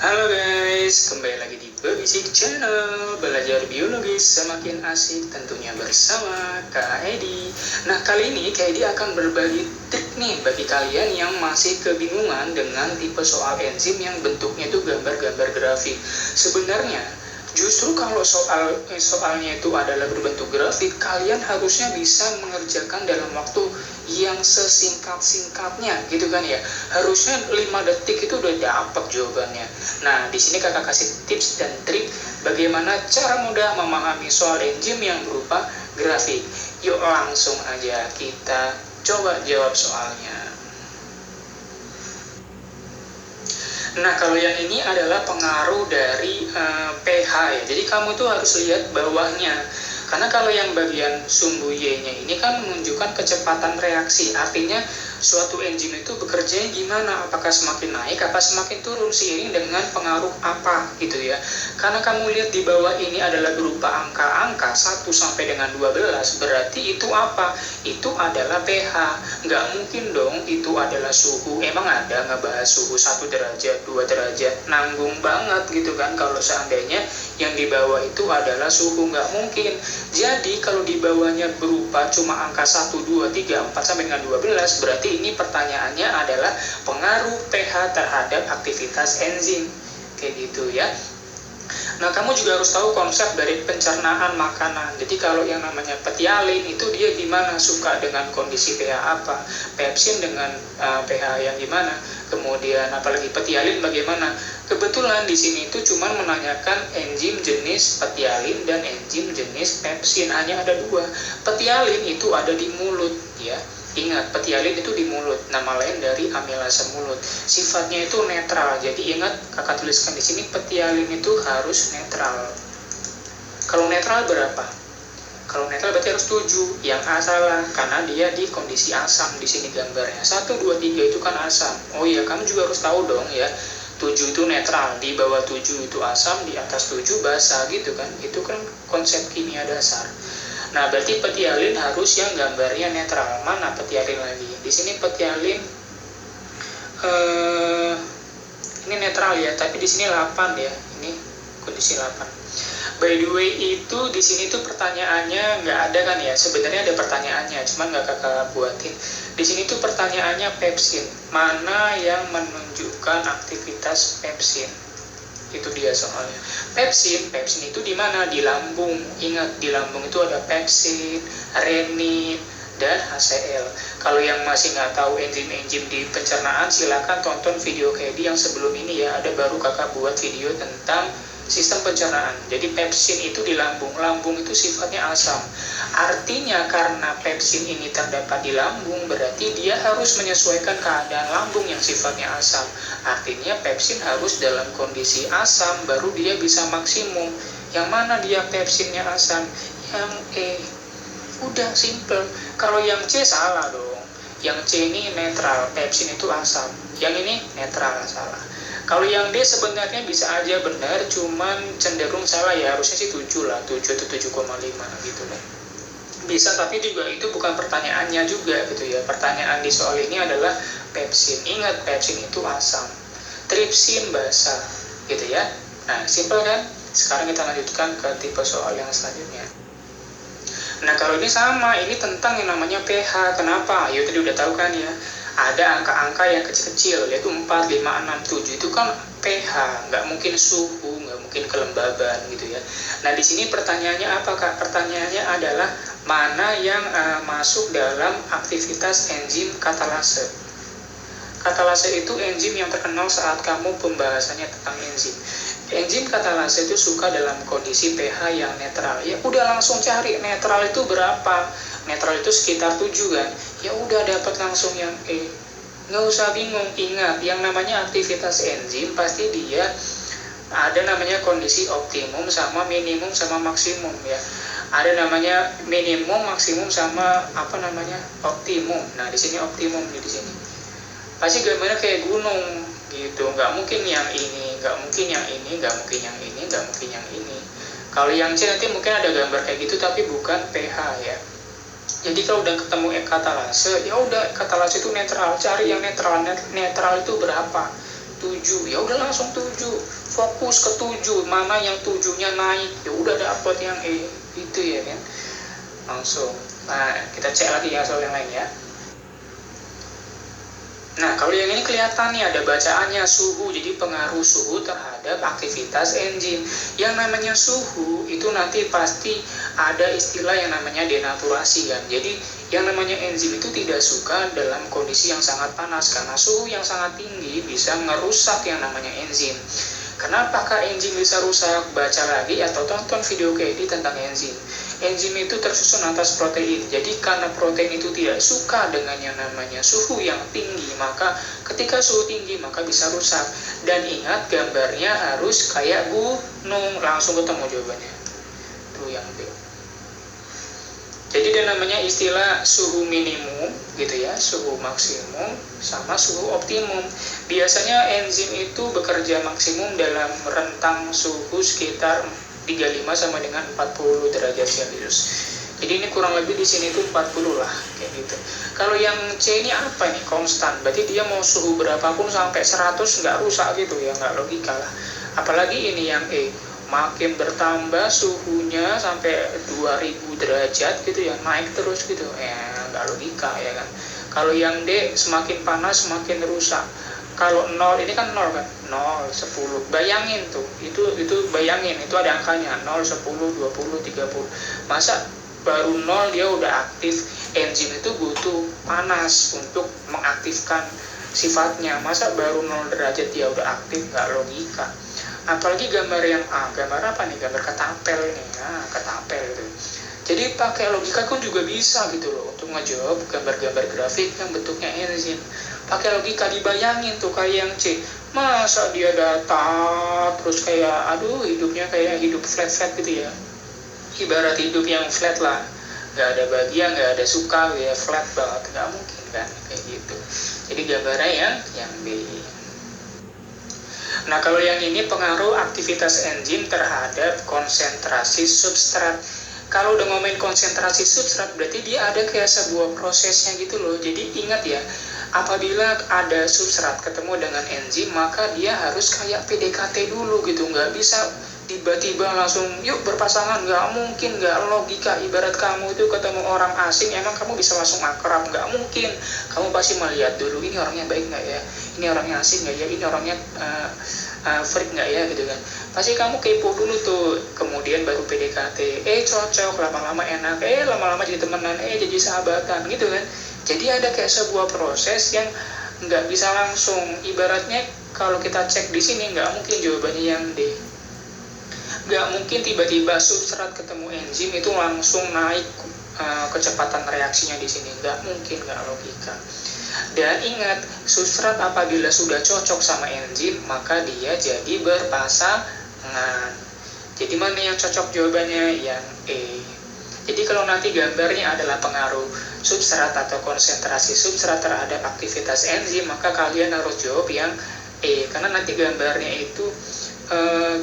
Halo guys, kembali lagi di Bebisik Channel. Belajar biologis semakin asik tentunya bersama Kak Edi. Nah, kali ini Kak Edi akan berbagi trik nih bagi kalian yang masih kebingungan dengan tipe soal enzim yang bentuknya itu gambar-gambar grafik. Sebenarnya justru kalau soalnya itu adalah berbentuk grafik, kalian harusnya bisa mengerjakan dalam waktu yang sesingkat-singkatnya gitu kan ya. Harusnya 5 detik itu udah dapat jawabannya. Nah, di sini kakak kasih tips dan trik bagaimana cara mudah memahami soal enzim yang berupa grafik. Yuk langsung aja kita coba jawab soalnya. Nah, kalau yang ini adalah pengaruh dari pH ya. Jadi kamu tuh harus lihat bawahnya. Karena kalau yang bagian sumbu Y-nya ini kan menunjukkan kecepatan reaksi. Artinya suatu enzim itu bekerjanya gimana? Apakah semakin naik, apa semakin turun seiring dengan pengaruh apa gitu ya. Karena kamu lihat di bawah ini adalah berupa angka-angka 1 sampai dengan 12, berarti itu apa? Itu adalah pH. Nggak mungkin dong itu adalah suhu. Emang ada ngebahas suhu 1 derajat, 2 derajat? Nanggung banget gitu kan kalau seandainya yang di bawah itu adalah suhu. Nggak mungkin. Jadi kalau di bawahnya berupa cuma angka 1, 2, 3, 4 sampai dengan 12, berarti ini pertanyaannya adalah pengaruh pH terhadap aktivitas enzim. Kayak gitu ya. Nah, kamu juga harus tahu konsep dari pencernaan makanan. Jadi kalau yang namanya petialin itu dia gimana, suka dengan kondisi pH apa, pepsin dengan pH yang gimana, kemudian apalagi petialin bagaimana. Kebetulan di sini itu cuma menanyakan enzim jenis petialin dan enzim jenis pepsin, hanya ada 2. Petialin itu ada di mulut ya. Ingat, petialin itu di mulut, nama lain dari amilase mulut. Sifatnya itu netral. Jadi ingat, kakak tuliskan di sini petialin itu harus netral. Kalau netral berapa? Kalau netral berarti harus 7. Yang A salah karena dia di kondisi asam di sini gambarnya. 1, 2, 3 itu kan asam. Oh iya, kamu juga harus tahu dong ya. 7 itu netral, di bawah 7 itu asam, di atas 7 basa gitu kan. Itu kan konsep kimia dasar. Nah, berarti petialin harus yang gambarnya netral. Mana petialin lagi? Di sini petialin ini netral ya, tapi di sini 8 ya. Ini kondisi 8. By the way, itu di sini tuh pertanyaannya nggak ada kan ya? Sebenarnya ada pertanyaannya, cuman nggak kakak buatin. Di sini tuh pertanyaannya pepsin. Mana yang menunjukkan aktivitas pepsin? Itu dia soalnya. Pepsin itu di mana? Di lambung. Ingat, di lambung itu ada pepsin, renin, dan HCl. Kalau yang masih nggak tahu enzim-enzim di pencernaan, silakan tonton video Kedi yang sebelum ini ya. Ada baru kakak buat video tentang sistem pencernaan. Jadi pepsin itu di lambung. Lambung itu sifatnya asam. Artinya karena pepsin ini terdapat di lambung, berarti dia harus menyesuaikan keadaan lambung yang sifatnya asam. Artinya pepsin harus dalam kondisi asam baru dia bisa maksimum. Yang mana dia pepsinnya asam? Yang E. Udah simple. Kalau yang C salah dong. Yang C ini netral, pepsin itu asam. Yang ini netral, salah. Kalau yang D sebenarnya bisa aja benar, cuman cenderung salah ya. Harusnya sih 7 lah, 7 atau 7,5 gitu lah. Bisa, tapi juga itu bukan pertanyaannya juga gitu ya. Pertanyaan di soal ini adalah pepsin. Ingat, pepsin itu asam. Tripsin basa gitu ya. Nah, simple kan? Sekarang kita lanjutkan ke tipe soal yang selanjutnya. Nah, kalau ini sama, ini tentang yang namanya pH. Kenapa? Ya tadi udah tahu kan ya. Ada angka-angka yang kecil-kecil, yaitu 4, 5, 6, 7. Itu kan pH, nggak mungkin suhu, nggak mungkin kelembaban gitu ya. Nah, di sini pertanyaannya apa, Kak? Pertanyaannya adalah mana yang masuk dalam aktivitas enzim katalase. Katalase itu enzim yang terkenal saat kamu pembahasannya tentang enzim. Enzim katalase itu suka dalam kondisi pH yang netral. Ya udah langsung cari netral itu berapa. Netral itu sekitar 7 kan. Ya udah dapat langsung yang E. Nggak usah bingung. Ingat, yang namanya aktivitas enzim pasti dia ada namanya kondisi optimum sama minimum sama maksimum ya. Ada namanya minimum, maksimum sama apa namanya optimum. Nah, di sini optimum di sini. Pasti gambarnya kayak gunung gitu. Nggak mungkin yang ini, nggak mungkin yang ini, nggak mungkin yang ini, nggak mungkin yang ini. Kalau yang C nanti mungkin ada gambar kayak gitu tapi bukan pH ya. Jadi kalau udah ketemu katalase, ya udah katalase itu netral, cari yang netral. Netral itu berapa? 7, ya udah langsung 7, fokus ke 7, mana yang 7-nya naik, ya udah dapet yang E, itu ya kan, langsung. Nah, kita cek lagi ya soal yang lain ya. Nah, kalau yang ini kelihatan nih ada bacaannya suhu, jadi pengaruh suhu terhadap aktivitas enzim. Yang namanya suhu itu nanti pasti ada istilah yang namanya denaturasi kan. Jadi yang namanya enzim itu tidak suka dalam kondisi yang sangat panas, karena suhu yang sangat tinggi bisa merusak yang namanya enzim. Kenapakah enzim bisa rusak? Baca lagi atau tonton video KD tentang enzim. Enzim itu tersusun atas protein. Jadi karena protein itu tidak suka dengan yang namanya suhu yang tinggi, maka ketika suhu tinggi maka bisa rusak. Dan ingat, gambarnya harus kayak gunung, langsung ketemu jawabannya. Tuh yang B. Jadi ada namanya istilah suhu minimum gitu ya, suhu maksimum sama suhu optimum. Biasanya enzim itu bekerja maksimum dalam rentang suhu sekitar 35 sama dengan 40 derajat Celcius. Jadi ini kurang lebih di sini tuh 40 lah kayak gitu. Kalau yang C ini apa nih? Konstan. Berarti dia mau suhu berapapun sampai 100 nggak rusak gitu ya, nggak logika lah. Apalagi ini yang E, makin bertambah suhunya sampai 2000 derajat gitu ya, naik terus gitu ya, nggak logika ya kan. Kalau yang D, semakin panas semakin rusak. Kalau 0 ini kan 0 kan, 0, 10, bayangin tuh, itu bayangin, itu ada angkanya 0, 10, 20, 30. Masa baru 0 dia udah aktif? Enzim itu butuh panas untuk mengaktifkan sifatnya. Masa baru 0 derajat dia udah aktif? Nggak logika. Apalagi gambar yang A, gambar apa nih? Gambar ketapel nih, nah, ketapel gitu. Jadi pakai logika pun juga bisa gitu loh untuk ngejawab gambar-gambar grafik yang bentuknya enzim. Pakai logika, dibayangin tuh kayak yang C. Masa dia datar terus kayak aduh hidupnya kayak hidup flat-flat gitu ya. Ibarat hidup yang flat lah. Gak ada bahagia, gak ada suka, ya flat banget, gak mungkin kan kayak gitu. Jadi gambarnya yang B. Nah, kalau yang ini pengaruh aktivitas enzim terhadap konsentrasi substrat. Kalau udah ngomongin konsentrasi substrat, berarti dia ada kayak sebuah prosesnya gitu loh. Jadi ingat ya, apabila ada substrat ketemu dengan enzim, maka dia harus kayak PDKT dulu gitu. Nggak bisa tiba-tiba langsung yuk berpasangan, nggak mungkin, nggak logika. Ibarat kamu itu ketemu orang asing, emang kamu bisa langsung akrab? Nggak mungkin. Kamu pasti melihat dulu, ini orangnya baik nggak ya, ini orangnya asing nggak ya, ini orangnya freak nggak ya gitu kan. Pasti kamu kepo dulu tuh, kemudian baru PDKT, cocok, lama-lama enak, lama-lama jadi temenan, jadi sahabatan gitu kan. Jadi ada kayak sebuah proses yang nggak bisa langsung. Ibaratnya kalau kita cek di sini, nggak mungkin jawabannya yang D. Nggak mungkin tiba-tiba substrat ketemu enzim itu langsung naik kecepatan reaksinya di sini. Nggak mungkin, nggak logika. Dan ingat, substrat apabila sudah cocok sama enzim, maka dia jadi berpasangan. Jadi mana yang cocok jawabannya? Yang E. Jadi kalau nanti gambarnya adalah pengaruh substrat atau konsentrasi substrat terhadap aktivitas enzim, maka kalian harus jawab yang E. Karena nanti gambarnya itu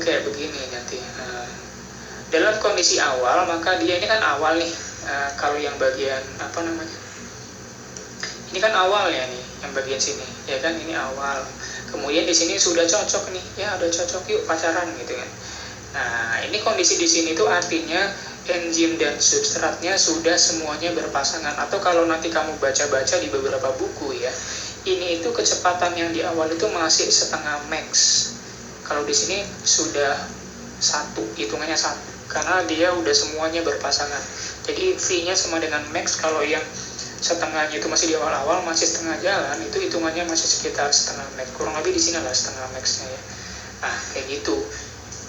kayak begini nanti. Dalam kondisi awal, maka dia ini kan awal nih. Kalau yang bagian apa namanya? Ini kan awal ya nih, yang bagian sini, ya kan, ini awal. Kemudian di sini sudah cocok nih, ya udah cocok yuk pacaran gitu kan. Nah, ini kondisi di sini tuh artinya enzim dan substratnya sudah semuanya berpasangan. Atau kalau nanti kamu baca-baca di beberapa buku ya, ini itu kecepatan yang di awal itu masih setengah max. Kalau di sini sudah 1, hitungannya 1, karena dia udah semuanya berpasangan. Jadi V-nya sama dengan max. Kalau yang setengahnya itu masih di awal-awal, masih setengah jalan, itu hitungannya masih sekitar setengah max. Kurang lebih di sini lah setengah max-nya ya. Nah, kayak gitu.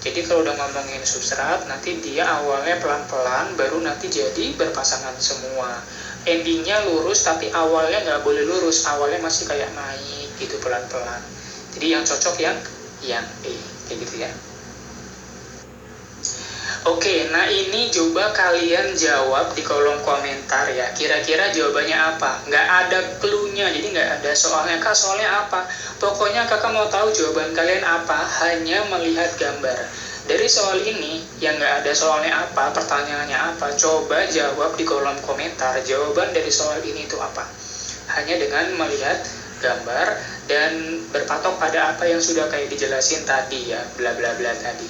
Jadi kalau udah ngomongin substrat, nanti dia awalnya pelan-pelan, baru nanti jadi berpasangan semua. Endingnya lurus, tapi awalnya nggak boleh lurus, awalnya masih kayak naik gitu pelan-pelan. Jadi yang cocok yang E, kayak gitu ya. Oke, nah ini coba kalian jawab di kolom komentar ya. Kira-kira jawabannya apa? Nggak ada clue-nya, jadi nggak ada soalnya. Kak, soalnya apa? Pokoknya kakak mau tahu jawaban kalian apa, hanya melihat gambar. Dari soal ini, yang nggak ada soalnya apa, pertanyaannya apa, coba jawab di kolom komentar. Jawaban dari soal ini itu apa? Hanya dengan melihat gambar dan berpatok pada apa yang sudah kayak dijelasin tadi ya, bla bla bla tadi.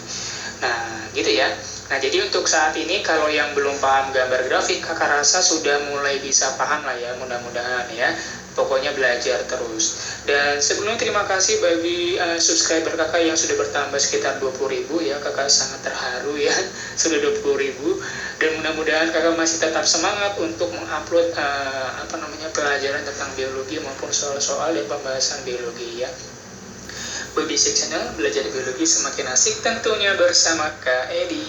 Nah gitu ya. Nah jadi untuk saat ini kalau yang belum paham gambar grafik, kakak rasa sudah mulai bisa paham lah ya, mudah-mudahan ya. Pokoknya belajar terus. Dan sebelumnya terima kasih bagi subscriber kakak yang sudah bertambah sekitar 20.000 ya. Kakak sangat terharu ya, sudah 20.000. Dan mudah-mudahan kakak masih tetap semangat untuk mengupload pelajaran tentang biologi maupun soal-soal dan pembahasan biologi ya. Basic Channel, belajar biologi semakin asik tentunya bersama Kak Edi.